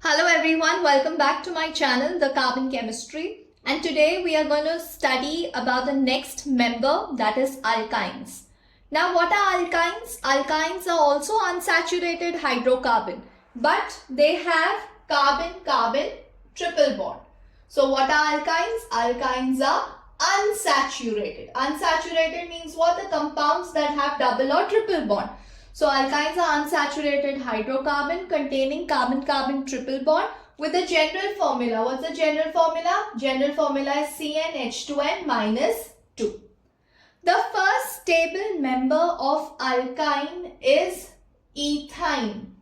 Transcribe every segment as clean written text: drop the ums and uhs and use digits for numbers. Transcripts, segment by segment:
Hello everyone, welcome back to my channel, The Carbon Chemistry. And today we are going to study about the next member, that is alkynes. Now what are alkynes? Alkynes are also unsaturated hydrocarbon, but they have carbon-carbon triple bond. So what are alkynes? Alkynes are unsaturated. Unsaturated means what? The compounds that have double or triple bond. So alkynes are unsaturated hydrocarbon containing carbon-carbon triple bond with a general formula. What's the general formula? General formula is CnH2n minus 2. The first stable member of alkyne is ethyne.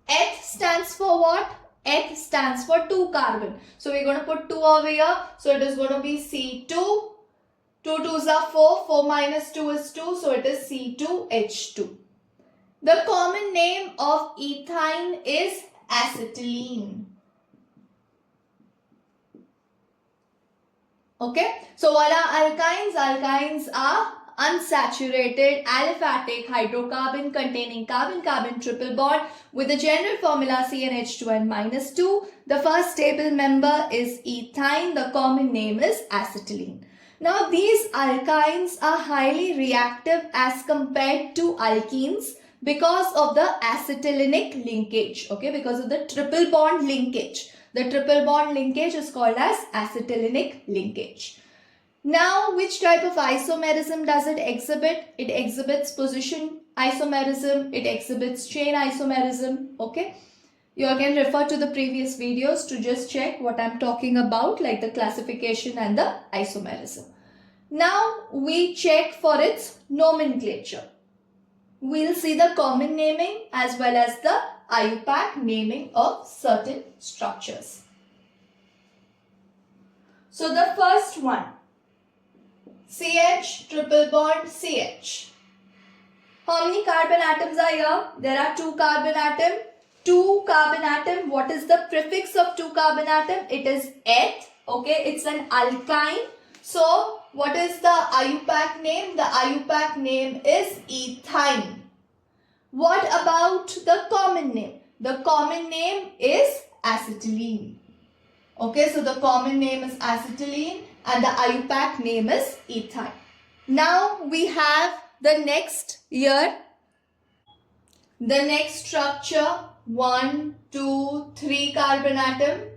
Eth stands for what? Eth stands for 2 carbon. So we're going to put 2 over here. So it is going to be C2. 2 2s are 4. 4 minus 2 is 2. So it is C2H2. The common name of ethyne is acetylene. Okay, so what are alkynes? Alkynes are unsaturated aliphatic hydrocarbon containing carbon-carbon triple bond with the general formula CnH2n minus 2. The first stable member is ethyne. The common name is acetylene. Now these alkynes are highly reactive as compared to alkenes, because of the acetylenic linkage, okay, because of the triple bond linkage. The triple bond linkage is called as acetylenic linkage. Now, which type of isomerism does it exhibit? It exhibits position isomerism, it exhibits chain isomerism, okay. You again refer to the previous videos to just check what I'm talking about, like the classification and the isomerism. Now, we check for its nomenclature. We'll see the common naming as well as the IUPAC naming of certain structures. So the first one, CH triple bond CH. How many carbon atoms are here? There are 2 carbon atom. 2 carbon atom. What is the prefix of 2 carbon atom? It is eth. Okay, it's an alkyne. So what is the IUPAC name? The IUPAC name is ethyne. What about the common name? The common name is acetylene. Okay, so the common name is acetylene and the IUPAC name is ethyne. Now we have the next here. The next structure, 1, 2, 3 carbon atom.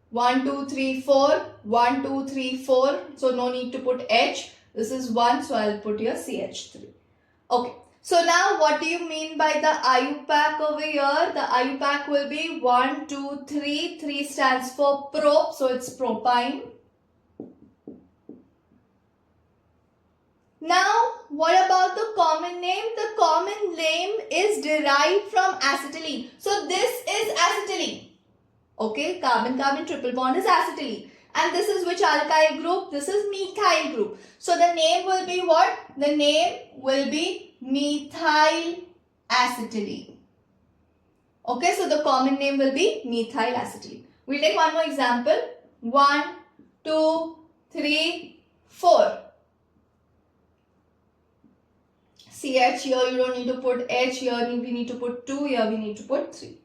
1, 2, 3, 4. 1, 2, 3, 4. So no need to put H. This is 1. So I'll put here CH3. Okay. So now what do you mean by the IUPAC over here? The IUPAC will be 1, 2, 3. 3 stands for prop. So it's propyne. Now what about the common name? The common name is derived from acetylene. So this is acetylene. Okay, carbon-carbon triple bond is acetylene. And this is which alkyl group? This is methyl group. So the name will be what? The name will be methyl acetylene. Okay, so the common name will be methyl acetylene. We'll take one more example. 1, 2, 3, 4. CH, here you don't need to put H, here we need to put 2, here we need to put 3.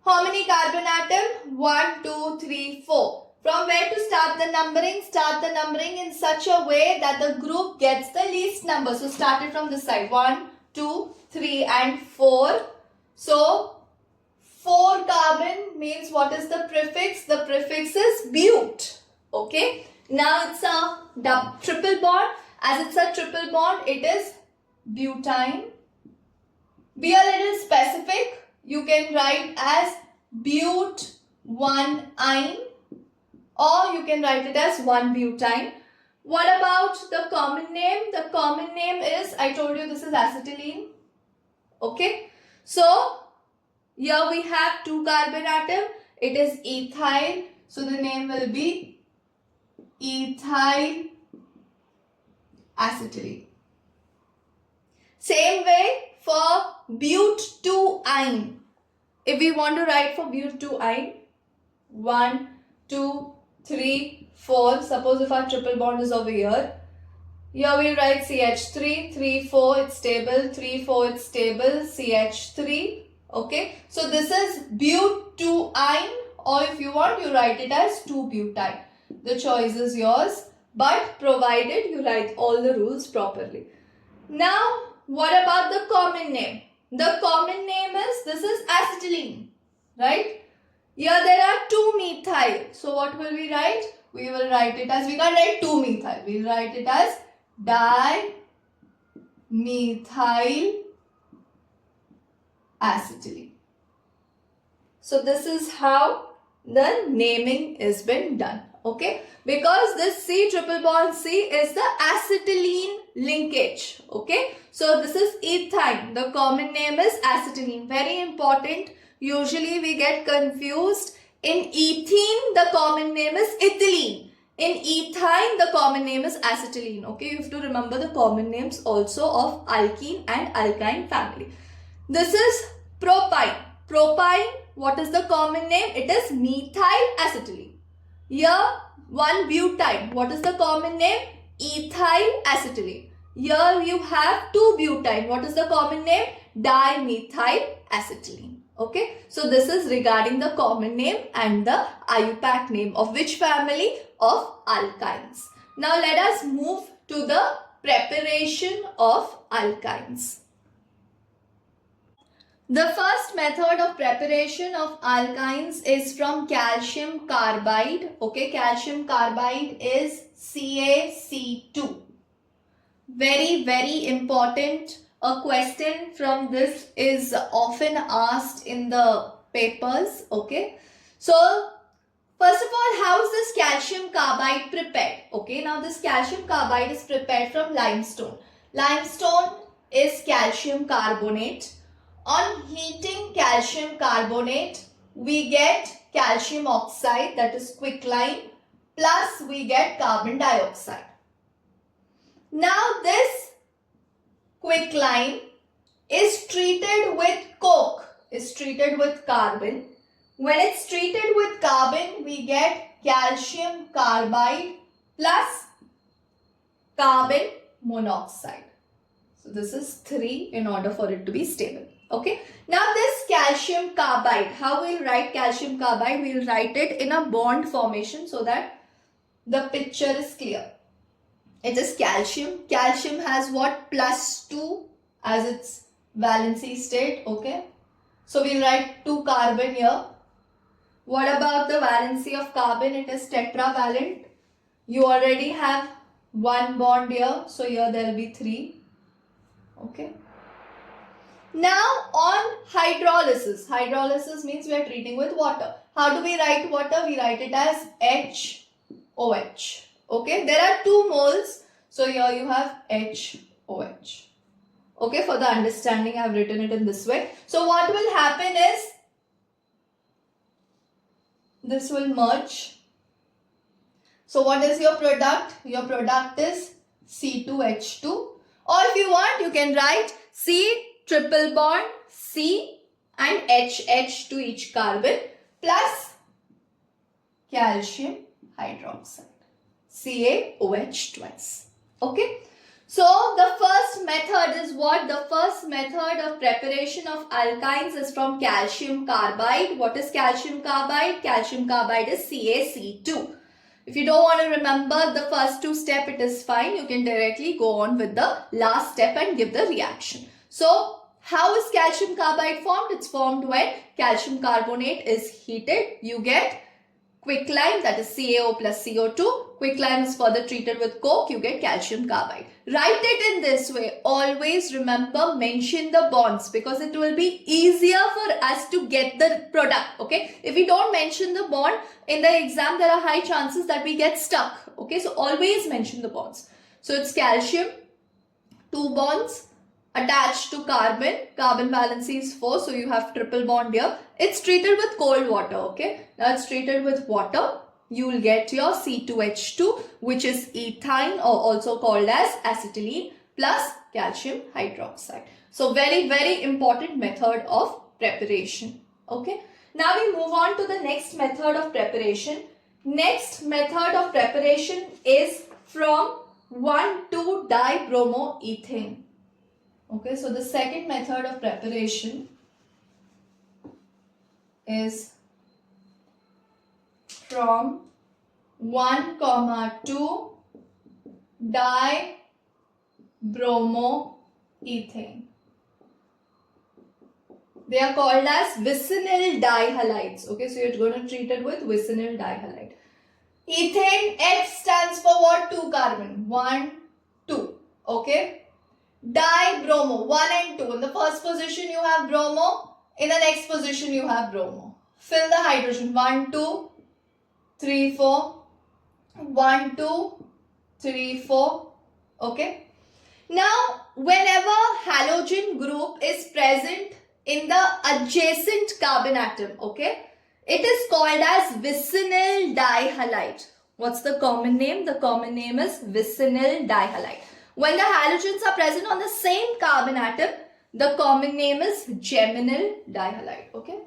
How many carbon atom? 1, 2, 3, 4. From where to start the numbering? Start the numbering in such a way that the group gets the least number. So start it from this side. 1, 2, 3 and 4. So 4 carbon means what is the prefix? The prefix is but. Okay. Now it's a triple bond. As it's a triple bond, it is butyne. Be a little specific. You can write as but1-ine or you can write it as 1-butyne. What about the common name? The common name is, I told you this is acetylene. Okay. So here we have 2 carbon atom. It is ethyl. So the name will be ethyl acetylene. Same way for but2-ine. If we want to write for but2-ine, 1, 2, 3, 4. Suppose if our triple bond is over here. Here we'll write CH3, 3, 4, it's stable, 3, 4, it's stable, CH3. Okay, so this is butene, or if you want, you write it as 2-butyne. The choice is yours, but provided you write all the rules properly. Now, what about the common name? The common name is, this is acetylene, right? Here there are 2-methyl. So what will we write? We will write it as, we can't write 2-methyl. We will write it as dimethyl acetylene. So this is how the naming is been done. Okay, because this C triple bond C is the acetylene linkage. Okay, so this is ethyne. The common name is acetylene. Very important. Usually we get confused. In ethene, the common name is ethylene. In ethyne, the common name is acetylene. Okay, you have to remember the common names also of alkene and alkyne family. This is propyne. Propyne, what is the common name? It is methyl acetylene. Here, 1-butyne. What is the common name? Ethyl acetylene. Here you have 2-butyne. What is the common name? Dimethyl acetylene. Okay, so this is regarding the common name and the IUPAC name of which family? Of alkynes. Now let us move to the preparation of alkynes. The first method of preparation of alkynes is from calcium carbide. Okay, calcium carbide is CaC2. Very important. A question from this is often asked in the papers. Okay, so first of all, how is this calcium carbide prepared? Okay, now this calcium carbide is prepared from limestone. Limestone is calcium carbonate. On heating calcium carbonate, we get calcium oxide, that is quicklime, plus we get carbon dioxide. Now this quicklime is treated with coke, is treated with carbon. When it's treated with carbon, we get calcium carbide plus carbon monoxide. So this is 3 in order for it to be stable. Okay. Now this calcium carbide, how we'll write calcium carbide? We'll write it in a bond formation so that the picture is clear. It is calcium. Calcium has what? +2 as its valency state. Okay. So we'll write 2 carbon here. What about the valency of carbon? It is tetravalent. You already have 1 bond here. So here there will be 3. Okay. Now on hydrolysis. Hydrolysis means we are treating with water. How do we write water? We write it as HOH. Okay. There are 2 moles. So here you have HOH. Okay. For the understanding, I have written it in this way. So what will happen is, this will merge. So what is your product? Your product is C2H2. Or if you want, you can write C triple bond C and HH to each carbon plus calcium hydroxide, CaOH twice. Okay. So the first method is what? The first method of preparation of alkynes is from calcium carbide. What is calcium carbide? Calcium carbide is CaC2. If you don't want to remember the first 2 steps, it is fine. You can directly go on with the last step and give the reaction. So how is calcium carbide formed? It's formed when calcium carbonate is heated. You get quicklime, that is CaO plus CO2. Quicklime is further treated with coke. You get calcium carbide. Write it in this way. Always remember, mention the bonds because it will be easier for us to get the product. Okay. If we don't mention the bond in the exam, there are high chances that we get stuck. Okay. So always mention the bonds. So it's calcium, 2 bonds attached to carbon. Carbon valency is 4. So you have triple bond here. It's treated with cold water. Okay. Now it's treated with water. You will get your C2H2, which is ethyne or also called as acetylene, plus calcium hydroxide. So very important method of preparation. Okay. Now we move on to the next method of preparation. Next method of preparation is from 1,2-dibromoethane. Okay. So the second method of preparation is from 1,2 dibromoethane. They are called as vicinal dihalides. Okay, so you're going to treat it with vicinal dihalide. Ethane, H stands for what? 2 carbon. 1, 2. Okay. Dibromo, 1 and 2. In the first position you have bromo. In the next position you have bromo. Fill the hydrogen. 1, 2, 3, 4. 1, 2, 3, 4. Okay. Now, whenever halogen group is present in the adjacent carbon atom, okay, it is called as vicinal dihalide. What's the common name? The common name is vicinal dihalide. When the halogens are present on the same carbon atom, the common name is geminal dihalide. Okay,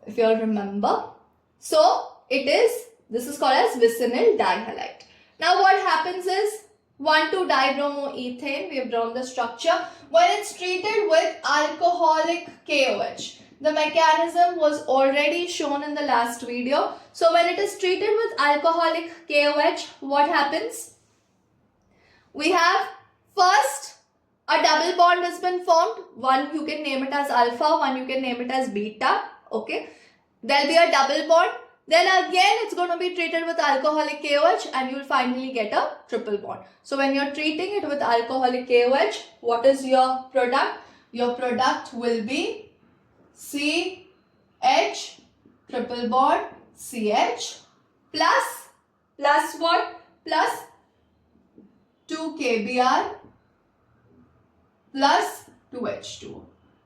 if you all remember. So, this is called as vicinal dihalide. Now, what happens is 1,2-dibromoethane, we have drawn the structure. When it's treated with alcoholic KOH, the mechanism was already shown in the last video. So when it is treated with alcoholic KOH, what happens? We have first a double bond has been formed. One you can name it as alpha, one you can name it as beta. Okay, there'll be a double bond. Then again it's going to be treated with alcoholic KOH and you will finally get a triple bond. So when you're treating it with alcoholic KOH, what is your product? Your product will be CH triple bond CH plus what? Plus 2 KBr plus 2H2O.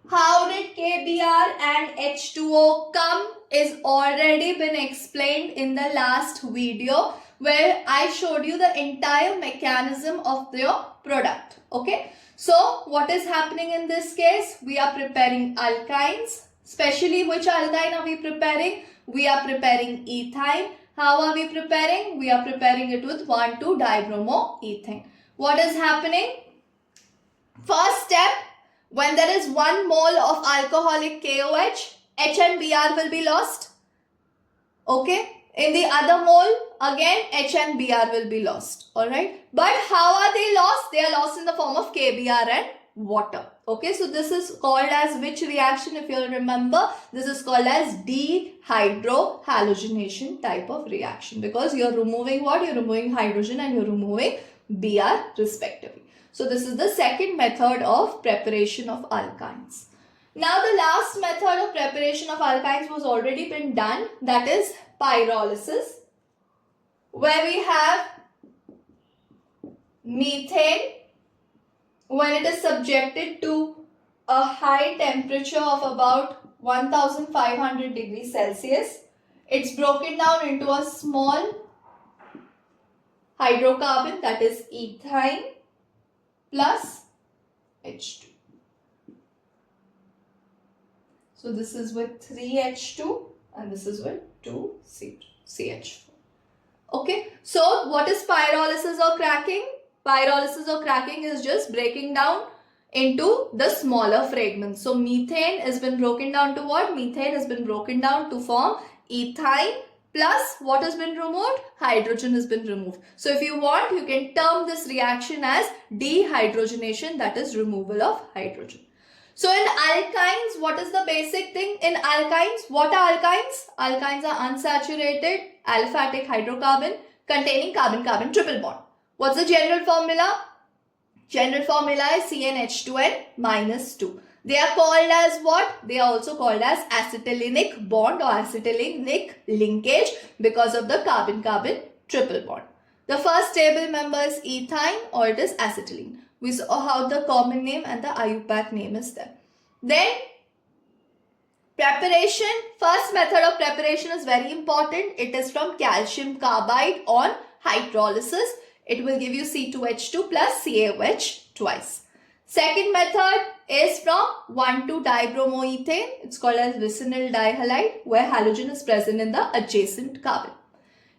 How did KBr and H2O come is already been explained in the last video where I showed you the entire mechanism of your product. Okay. So what is happening in this case? We are preparing alkynes. Especially which alkyne are we preparing? We are preparing ethyne. How are we preparing? We are preparing it with 1,2-dibromoethane. What is happening? First step, when there is 1 mole of alcoholic KOH, H and Br will be lost. Okay. In the other mole, again H and Br will be lost. Alright. But how are they lost? They are lost in the form of KBr and water. Okay. So this is called as which reaction? If you remember, this is called as dehydrohalogenation type of reaction. Because you are removing what? You are removing hydrogen and you are removing Br respectively. So this is the second method of preparation of alkynes. Now the last method of preparation of alkynes was already been done, that is pyrolysis, where we have methane when it is subjected to a high temperature of about 1500 degrees Celsius. It's broken down into a small hydrocarbon, that is ethyne plus H2. So this is with 3H2 and this is with 2CH4. Okay. So what is pyrolysis or cracking? Pyrolysis or cracking is just breaking down into the smaller fragments. So methane has been broken down to what? Methane has been broken down to form ethyne plus what has been removed? Hydrogen has been removed. So if you want, you can term this reaction as dehydrogenation, that is removal of hydrogen. So in alkynes, what is the basic thing? In alkynes, what are alkynes? Alkynes are unsaturated aliphatic hydrocarbon containing carbon-carbon triple bond. What's the general formula? General formula is CnH2n minus 2. They are called as what? They are also called as acetylenic bond or acetylenic linkage because of the carbon-carbon triple bond. The first stable member is ethyne or it is acetylene. We saw how the common name and the IUPAC name is there. Then preparation, first method of preparation is very important. It is from calcium carbide on hydrolysis. It will give you C2H2 plus CaOH twice. Second method is from 1,2-dibromoethane. It's called as vicinal dihalide where halogen is present in the adjacent carbon.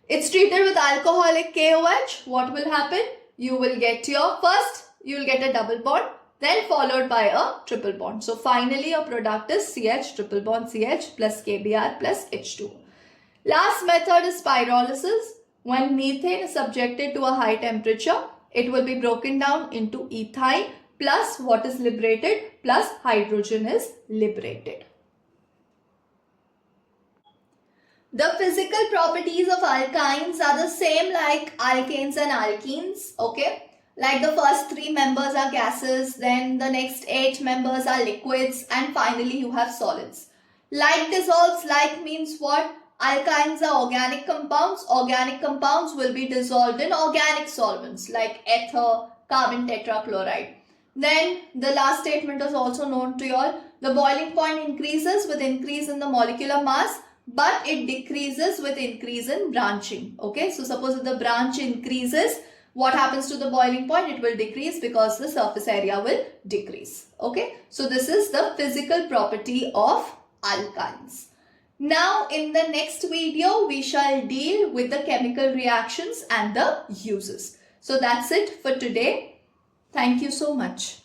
It's treated with alcoholic KOH. What will happen? You will get your first, you will get a double bond. then followed by a triple bond. So finally your product is CH triple bond CH plus KBr plus H2. Last method is pyrolysis. When methane is subjected to a high temperature, it will be broken down into ethyne plus what is liberated plus hydrogen is liberated. The physical properties of alkynes are the same like alkanes and alkenes, okay? Like the first 3 members are gases, then the next 8 members are liquids, and finally you have solids. Like dissolves, like means what? Alkynes are organic compounds. Organic compounds will be dissolved in organic solvents like ether, carbon tetrachloride. Then the last statement is also known to you all. The boiling point increases with increase in the molecular mass, but it decreases with increase in branching. Okay, so suppose if the branch increases, what happens to the boiling point? It will decrease because the surface area will decrease. Okay, so this is the physical property of alkynes. Now in the next video, we shall deal with the chemical reactions and the uses. So that's it for today. Thank you so much.